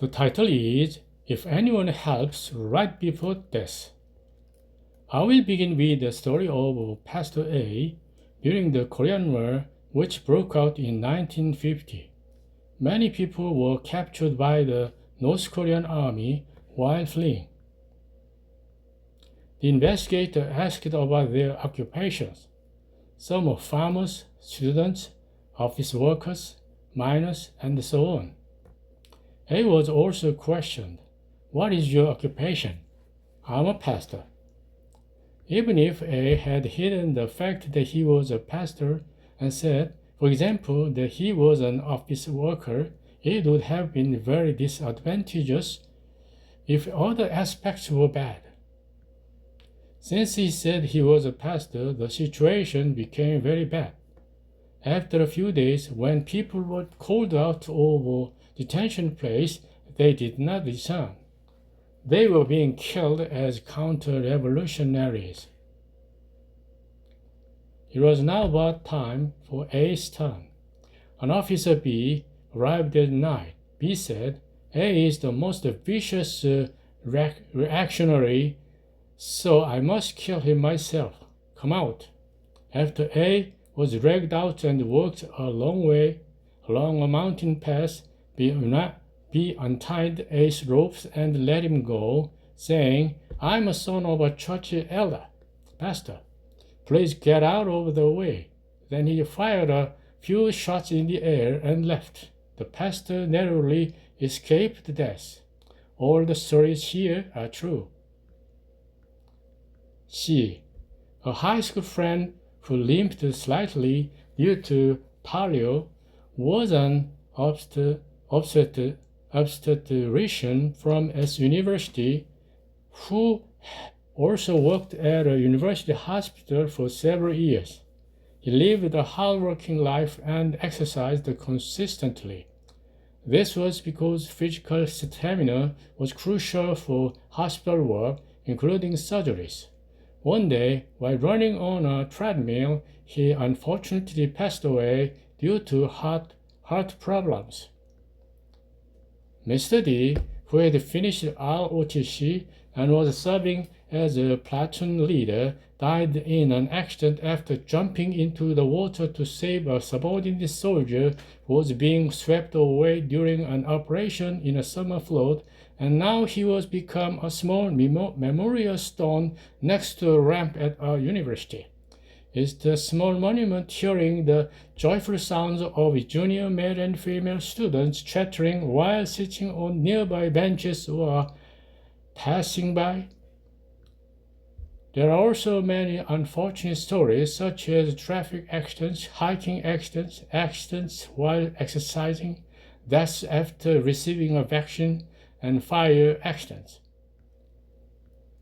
The title is If Anyone Helps Right Before Death. I will begin with the story of Pastor A during the Korean War, which broke out in 1950. Many people were captured by the North Korean army while fleeing. The investigator asked about their occupations. Some were farmers, students, office workers, miners, and so on. A was also questioned, "What is your occupation?" "I'm a pastor." Even if A had hidden the fact that he was a pastor and said, for example, that he was an office worker, it would have been very disadvantageous if other aspects were bad. Since he said he was a pastor, the situation became very bad. After a few days, when people were called out of a detention place, they did not return. They were being killed as counter-revolutionaries. It was now about time for A's turn. An officer B arrived at night. B said, "A is the most vicious reactionary, so I must kill him myself. Come out." After A was dragged out and walked a long way along a mountain path, B untied A's ropes and let him go, saying, "I'm a son of a church elder, pastor. Please get out of the way." Then he fired a few shots in the air and left. The pastor narrowly escaped death. All the stories here are true. C. A high school friend who limped slightly due to polio was an obstetrician from S university who also worked at a university hospital for several years. He lived a hard-working life and exercised consistently. This was because physical stamina was crucial for hospital work, including surgeries. One day, while running on a treadmill, he unfortunately passed away due to heart problems. Mr. D, who had finished ROTC and was serving as a platoon leader, died in an accident after jumping into the water to save a subordinate soldier who was being swept away during an operation in a summer flood, and now he was become a small memorial stone next to a ramp at our university. It's the small monument hearing the joyful sounds of junior male and female students chattering while sitting on nearby benches or passing by. There are also many unfortunate stories, such as traffic accidents, hiking accidents, accidents while exercising, deaths after receiving a vaccine, and fire accidents.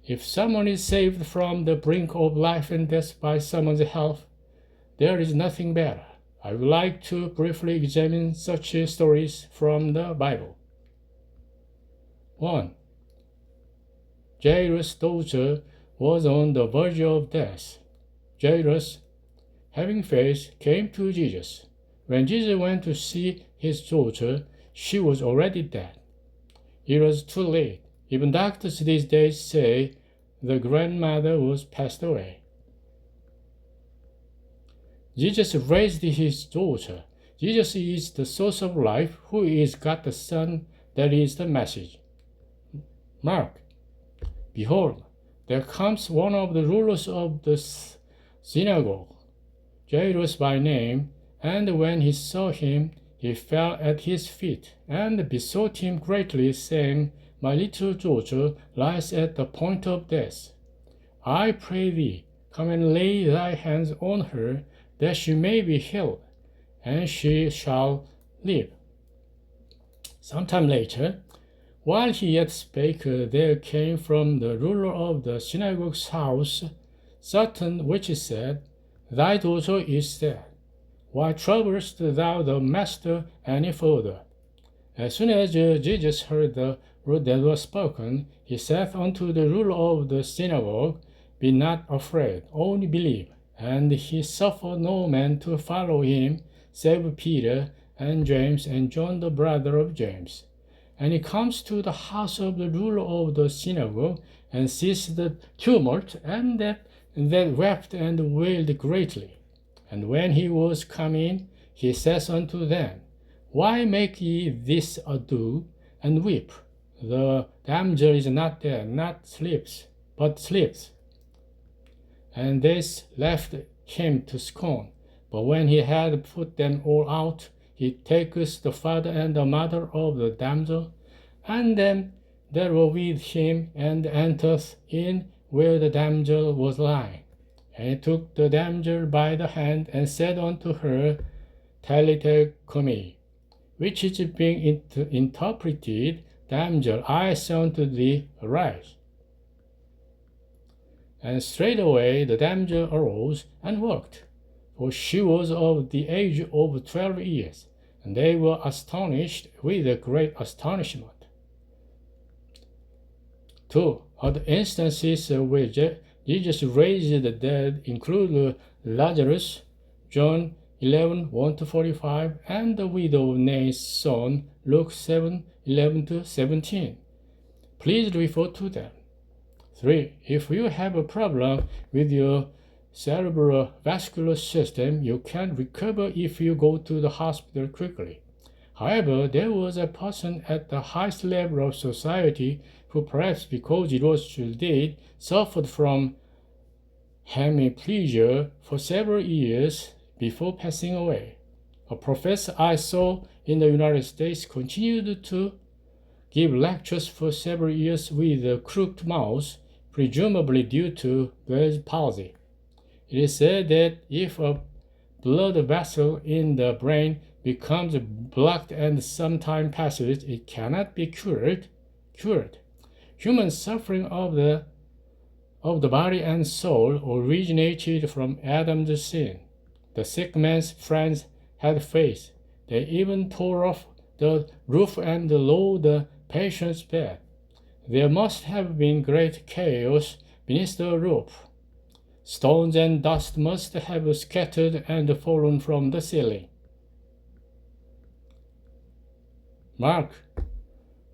If someone is saved from the brink of life and death by someone's help, there is nothing better. I would like to briefly examine such stories from the Bible. 1. Jairus' daughter was on the verge of death. Jairus, having faith, came to Jesus. When Jesus went to see his daughter, she was already dead. It was too late. Even doctors these days say the grandmother was passed away. Jesus raised his daughter. Jesus is the source of life, who is God the Son. That is the message. Mark, behold, there comes one of the rulers of the synagogue, Jairus by name, and when he saw him, he fell at his feet and besought him greatly, saying, "My little daughter lies at the point of death. I pray thee, come and lay thy hands on her, that she may be healed, and she shall live." Sometime later, while he yet spake, there came from the ruler of the synagogue's house certain which said, "Thy daughter is dead. Why troublest thou the master any further?" As soon as Jesus heard the word that was spoken, he saith unto the ruler of the synagogue, "Be not afraid, only believe." And he suffered no man to follow him, save Peter and James and John the brother of James. And he comes to the house of the ruler of the synagogue, and sees the tumult, and that wept and wailed greatly. And when he was come in, he says unto them, Why make ye this ado, and weep? The damsel is not dead, but sleeps. And they left him to scorn. But when he had put them all out, he takes the father and the mother of the damsel, and them that were with him, and entereth in where the damsel was lying. And he took the damsel by the hand, and said unto her, Talitha cumi, which is being interpreted, Damsel, I say unto thee, arise. And straightway the damsel arose and walked, for she was of the age of 12 years, and they were astonished with a great astonishment. 2. Other instances where Jesus raised the dead include Lazarus, John 11, 1-45, and the widow of Nain's son, Luke 7, 11-17. Please refer to them. 3. If you have a problem with your cerebrovascular system, you can recover if you go to the hospital quickly. However, there was a person at the highest level of society who, perhaps because it was too late, suffered from hemiplegia for several years before passing away. A professor I saw in the United States continued to give lectures for several years with a crooked mouth, presumably due to Bell's palsy. It is said that if a blood vessel in the brain becomes blocked and some time passes, it cannot be cured. Human suffering of the body and soul originated from Adam's sin. The sick man's friends had faith. They even tore off the roof and lowered the patient's bed. There must have been great chaos beneath the roof. Stones and dust must have scattered and fallen from the ceiling. Mark.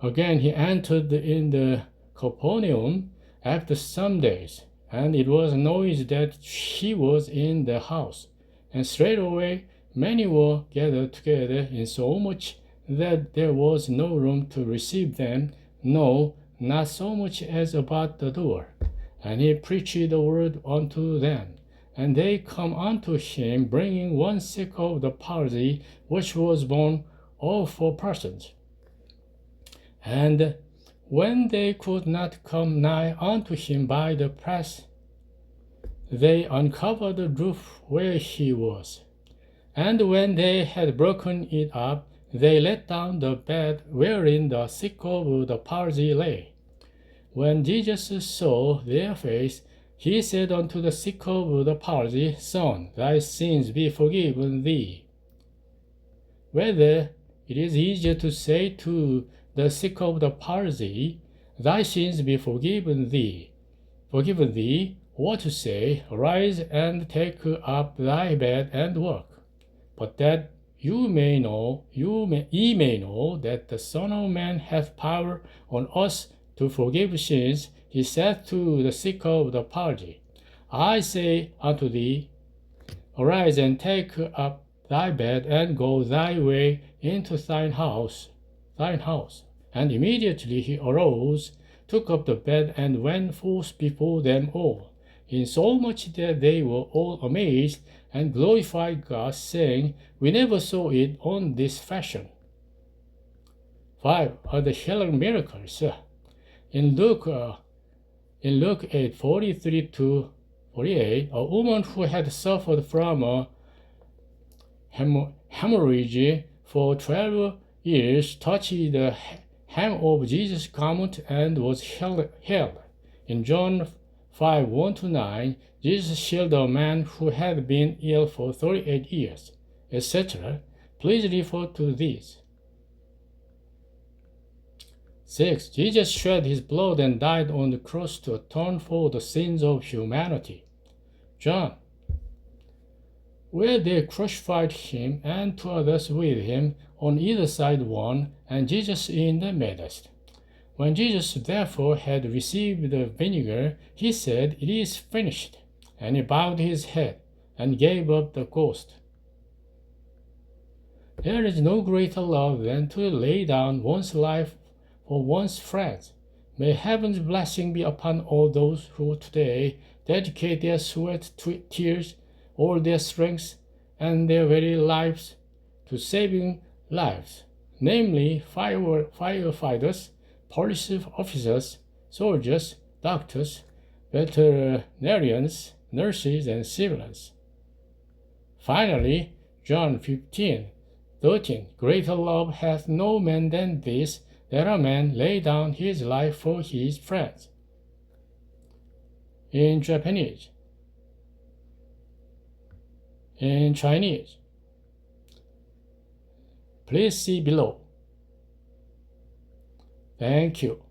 Again he entered in the Capernaum after some days, and it was noised that he was in the house. And straightway many were gathered together, insomuch that there was no room to receive them, no, not so much as about the door. And he preached the word unto them. And they come unto him, bringing one sick of the palsy, which was borne of 4 persons. And when they could not come nigh unto him by the press, they uncovered the roof where he was. And when they had broken it up, they let down the bed wherein the sick of the palsy lay. When Jesus saw their faith, he said unto the sick of the palsy, Son, thy sins be forgiven thee. Whether it is easier to say to the sick of the palsy, Thy sins be forgiven thee, or to say, Arise and take up thy bed and walk. But that ye may know that the Son of Man hath power on us to forgive sins, he said to the sick of the palsy, I say unto thee, Arise and take up thy bed and go thy way into thine house. And immediately he arose, took up the bed, and went forth before them all, insomuch that they were all amazed, and glorified God, saying, We never saw it on this fashion. 5. Other healing miracles. In Luke 8, 43-48, a woman who had suffered from a hemorrhage for 12 years touched the hem of Jesus' garment and was healed. In John 5, 1-9, Jesus healed a man who had been ill for 38 years, etc. Please refer to these. 6. Jesus shed his blood and died on the cross to atone for the sins of humanity. John. Where they crucified him and 2 others with him, on either side one, and Jesus in the midst. When Jesus therefore had received the vinegar, he said, "It is finished." And he bowed his head and gave up the ghost. There is no greater love than to lay down one's life for one's friends. May heaven's blessing be upon all those who today dedicate their sweat, tears, all their strength, and their very lives to saving lives, namely firefighters, police officers, soldiers, doctors, veterinarians, nurses, and civilians. Finally, John 15:13, greater love hath no man than this, that a man lay down his life for his friends. In Japanese. In Chinese. Please see below. Thank you.